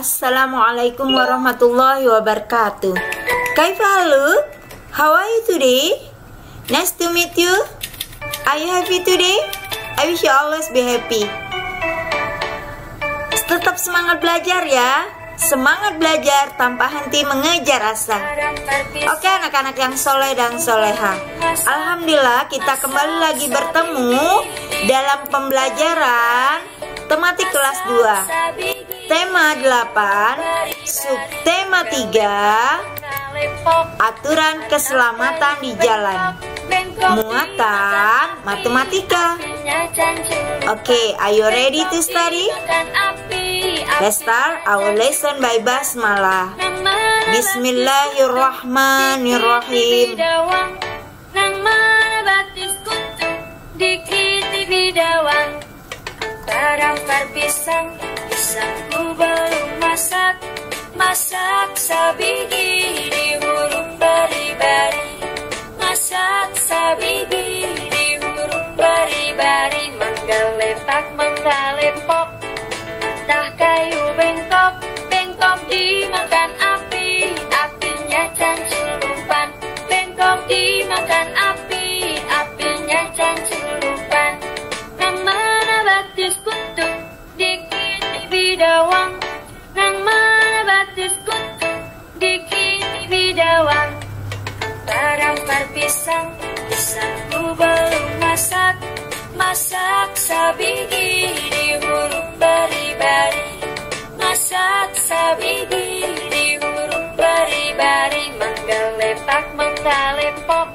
Assalamualaikum warahmatullahi wabarakatuh. Kaifa haluk? How are you today? Nice to meet you. Are you happy today? I wish you always be happy. Tetap semangat belajar ya. Semangat belajar tanpa henti mengejar asa. Oke anak-anak yang soleh dan soleha, alhamdulillah kita kembali lagi bertemu dalam pembelajaran tematik kelas 2, tema 8, subtema 3, aturan keselamatan di jalan, muatan matematika. Oke, are you ready to study? Let's start our lesson by basmalah. Bismillahirrahmanirrahim. Terampar pisang ku belum masak, masak sabigi di huruf bari-bari, masak sabigi di huruf bari-bari, menggeletak menggalepok, tah kayu bengkok, bengkok dimakan api, apinya canculupan, bengkok dimakan api, apinya canculupan. Nama batis kutuk dikit bidawang, nang mana batis kutuk dikit bidawang. Terampar pisang ku belum masak, masak sabigi di huruf bari-bari, masak sabigi di huruf bari-bari, menggeletak menggalepok,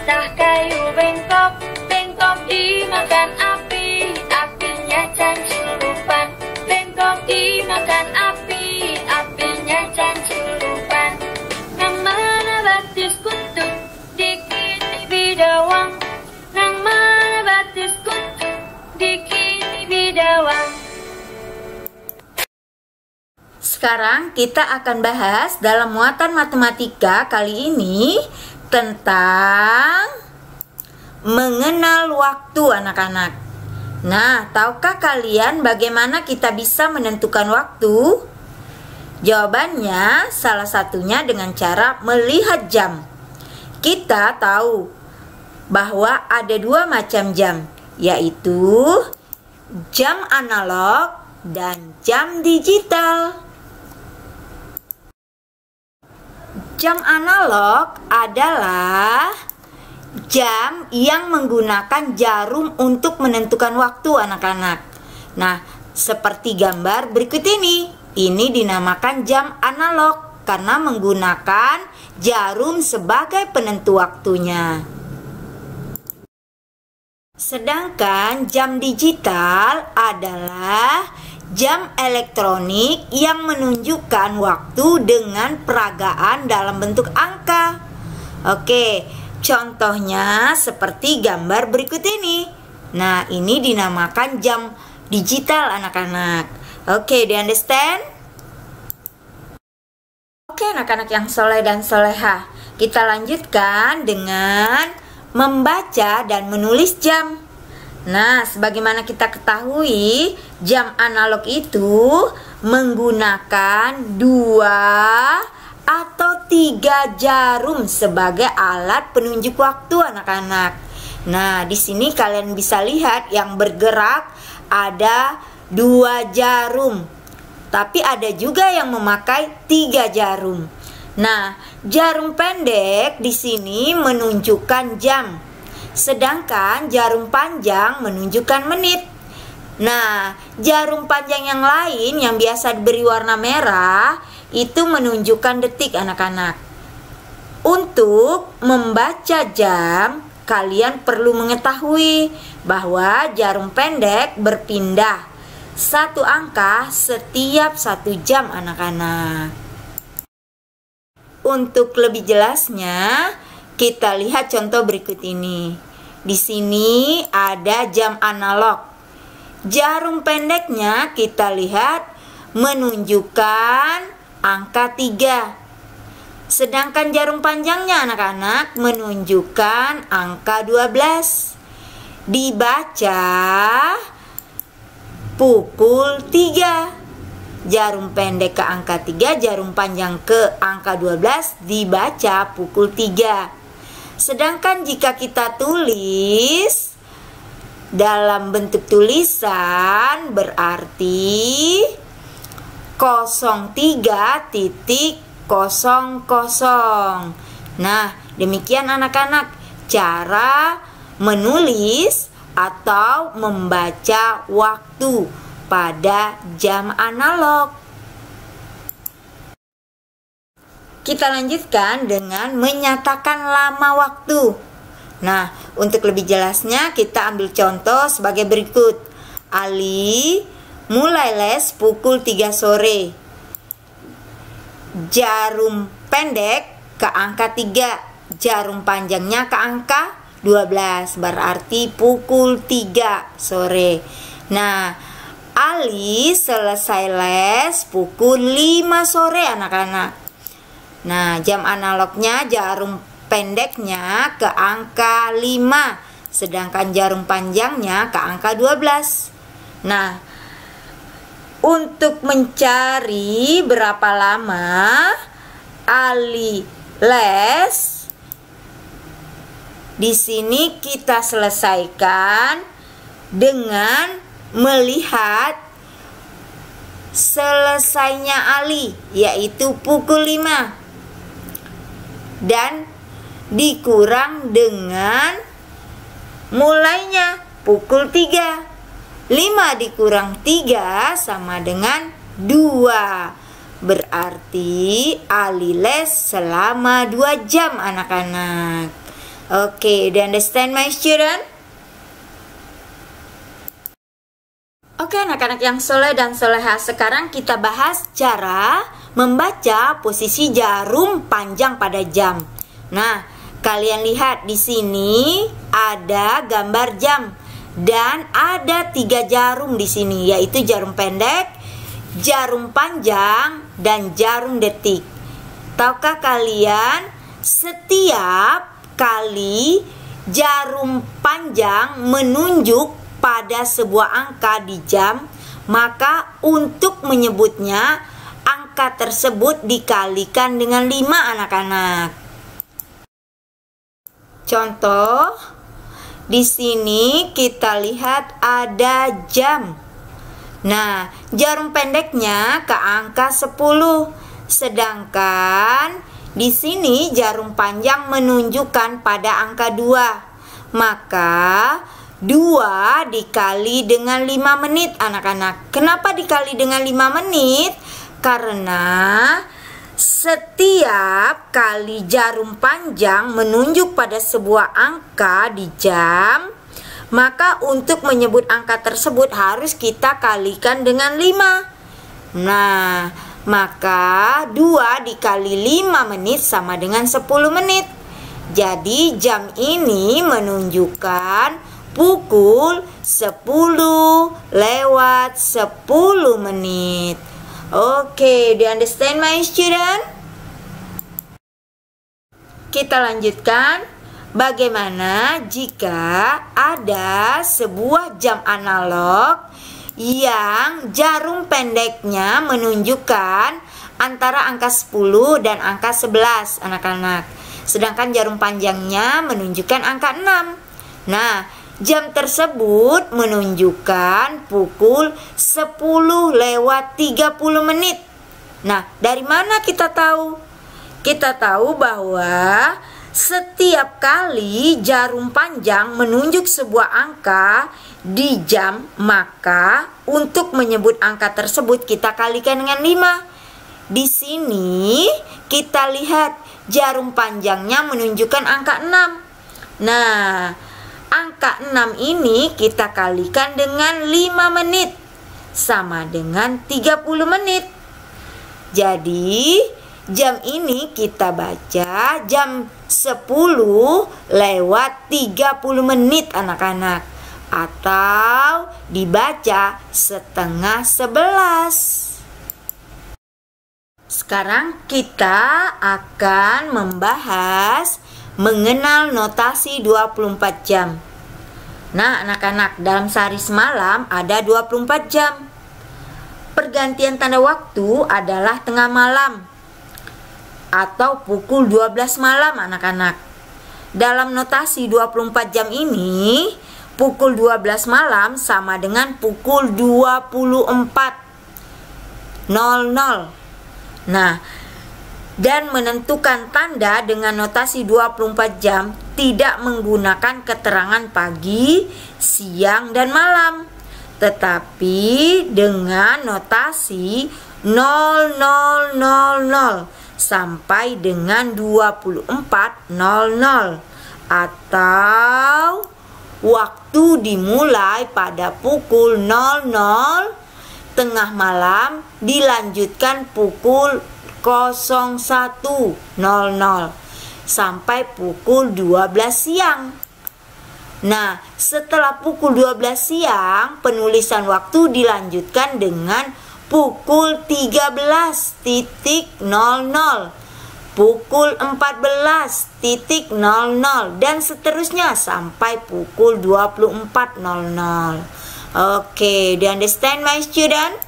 tah kayu bengkok, bengkok dimakan api, apinya canculupan, bengkok dimakan api, apinya canculupan. Nama batis kutuk dikit bidawang, nang mana batis kutuk dikit bidawang. Sekarang kita akan bahas dalam muatan matematika kali ini tentang mengenal waktu anak-anak. Nah, tahukah kalian bagaimana kita bisa menentukan waktu? Jawabannya salah satunya dengan cara melihat jam. Kita tahu bahwa ada dua macam jam, yaitu jam analog dan jam digital. Jam analog adalah jam yang menggunakan jarum untuk menentukan waktu anak-anak. Nah, seperti gambar berikut ini. Ini dinamakan jam analog karena menggunakan jarum sebagai penentu waktunya. Sedangkan jam digital adalah jam elektronik yang menunjukkan waktu dengan peragaan dalam bentuk angka. Oke, contohnya seperti gambar berikut ini. Nah, ini dinamakan jam digital anak-anak. Oke, do you understand? Oke, anak-anak yang soleh dan soleha, kita lanjutkan dengan membaca dan menulis jam. Nah, sebagaimana kita ketahui, jam analog itu menggunakan 2 atau 3 jarum sebagai alat penunjuk waktu anak-anak. Nah, di sini kalian bisa lihat yang bergerak ada 2 jarum. Tapi ada juga yang memakai 3 jarum. Nah, jarum pendek di sini menunjukkan jam. Sedangkan jarum panjang menunjukkan menit. Nah, jarum panjang yang lain yang biasa diberi warna merah itu menunjukkan detik anak-anak. Untuk membaca jam, kalian perlu mengetahui bahwa jarum pendek berpindah 1 angka setiap 1 jam anak-anak. Untuk lebih jelasnya, kita lihat contoh berikut ini. Di sini ada jam analog. Jarum pendeknya kita lihat menunjukkan angka 3. Sedangkan jarum panjangnya anak-anak menunjukkan angka 12. Dibaca pukul 3. jarum pendek ke angka 3, jarum panjang ke angka 12 dibaca pukul 3. Sedangkan jika kita tulis dalam bentuk tulisan berarti 03.00. Nah, demikian anak-anak cara menulis atau membaca waktu pada jam analog. Kita lanjutkan dengan menyatakan lama waktu. Nah, untuk lebih jelasnya kita ambil contoh sebagai berikut. Ali mulai les pukul 3 sore. Jarum pendek ke angka 3, jarum panjangnya ke angka 12, berarti pukul 3 sore. Nah, Ali selesai les pukul 5 sore anak-anak. Nah, jam analognya jarum pendeknya ke angka 5, sedangkan jarum panjangnya ke angka 12. Nah, untuk mencari berapa lama Ali les, di sini kita selesaikan dengan melihat selesainya Ali, yaitu pukul 5, dan dikurang dengan mulainya pukul 3. 5 dikurang 3 sama dengan 2. Berarti Ali les selama 2 jam anak-anak. Oke, do you understand my student? Oke anak-anak yang soleh dan soleha, sekarang kita bahas cara membaca posisi jarum panjang pada jam. Nah, kalian lihat di sini ada gambar jam dan ada 3 jarum di sini, yaitu jarum pendek, jarum panjang, dan jarum detik. Tahukah kalian setiap kali jarum panjang menunjuk pada sebuah angka di jam, maka untuk menyebutnya angka tersebut dikalikan dengan 5 anak-anak. Contoh, di sini kita lihat ada jam. Nah, jarum pendeknya ke angka 10, sedangkan di sini jarum panjang menunjukkan pada angka 2. Maka 2 dikali dengan 5 menit anak-anak. Kenapa dikali dengan 5 menit? Karena setiap kali jarum panjang menunjuk pada sebuah angka di jam, maka untuk menyebut angka tersebut harus kita kalikan dengan 5. Nah, maka 2 dikali 5 menit sama dengan 10 menit. Jadi jam ini menunjukkan pukul 10:10 menit. Oke, do you understand my student? Kita lanjutkan. Bagaimana jika ada sebuah jam analog yang jarum pendeknya menunjukkan antara angka 10 dan angka 11 anak-anak, sedangkan jarum panjangnya menunjukkan angka 6. Nah, jam tersebut menunjukkan pukul 10:30 menit. Nah, dari mana kita tahu? Kita tahu bahwa setiap kali jarum panjang menunjuk sebuah angka di jam, maka untuk menyebut angka tersebut kita kalikan dengan 5. Di sini kita lihat jarum panjangnya menunjukkan angka 6. Nah, angka 6 ini kita kalikan dengan 5 menit sama dengan 30 menit. Jadi jam ini kita baca jam 10:30 menit anak-anak, atau dibaca 10:30. Sekarang kita akan membahas mengenal notasi 24 jam. Nah anak-anak, dalam sehari semalam ada 24 jam. pergantian tanda waktu adalah tengah malam atau pukul 12 malam anak-anak. Dalam notasi 24 jam ini, pukul 12 malam sama dengan pukul 24.00. Nah, dan menentukan tanda dengan notasi 24 jam tidak menggunakan keterangan pagi, siang, dan malam, tetapi dengan notasi 0000 sampai dengan 24.00 atau waktu dimulai pada pukul 00 tengah malam dilanjutkan pukul 01.00 sampai pukul 12 siang. Nah, setelah pukul 12 siang, penulisan waktu dilanjutkan dengan pukul 13.00, pukul 14.00 dan seterusnya sampai pukul 24.00. Oke, do you understand my student?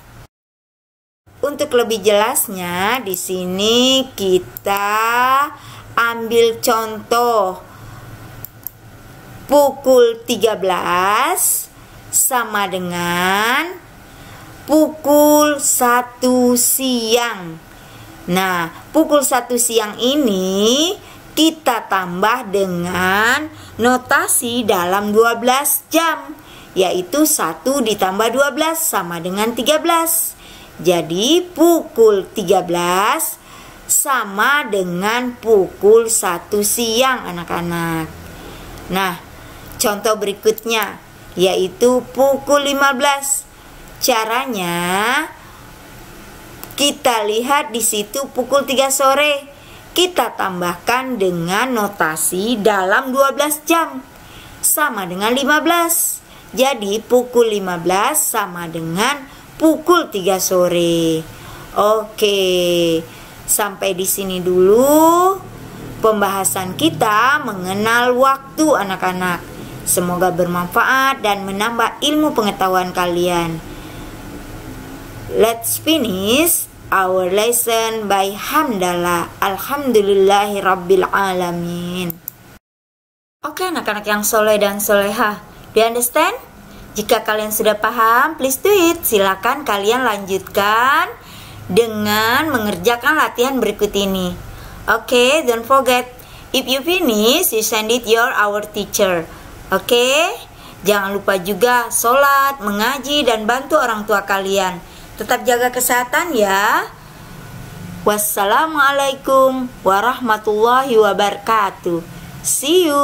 Untuk lebih jelasnya, di sini kita ambil contoh pukul 13 sama dengan pukul 1 siang. Nah, pukul 1 siang ini kita tambah dengan notasi dalam 12 jam, yaitu 1 ditambah 12 sama dengan 13. Jadi pukul 13 sama dengan pukul 1 siang anak-anak. Nah, contoh berikutnya yaitu pukul 15. Caranya kita lihat di situ pukul 3 sore. Kita tambahkan dengan notasi dalam 12 jam sama dengan 15. Jadi pukul 15 sama dengan pukul 3 sore. Oke, sampai di sini dulu pembahasan kita mengenal waktu anak-anak. Semoga bermanfaat dan menambah ilmu pengetahuan kalian. Let's finish our lesson by hamdalah. Alhamdulillahi rabbil alamin. Oke anak-anak yang soleh dan soleha, do you understand? Jika kalian sudah paham, please do it. Silakan kalian lanjutkan dengan mengerjakan latihan berikut ini. Oke, don't forget. If you finish, you send it our teacher. Oke, jangan lupa juga sholat, mengaji, dan bantu orang tua kalian. Tetap jaga kesehatan ya. Wassalamualaikum warahmatullahi wabarakatuh. See you.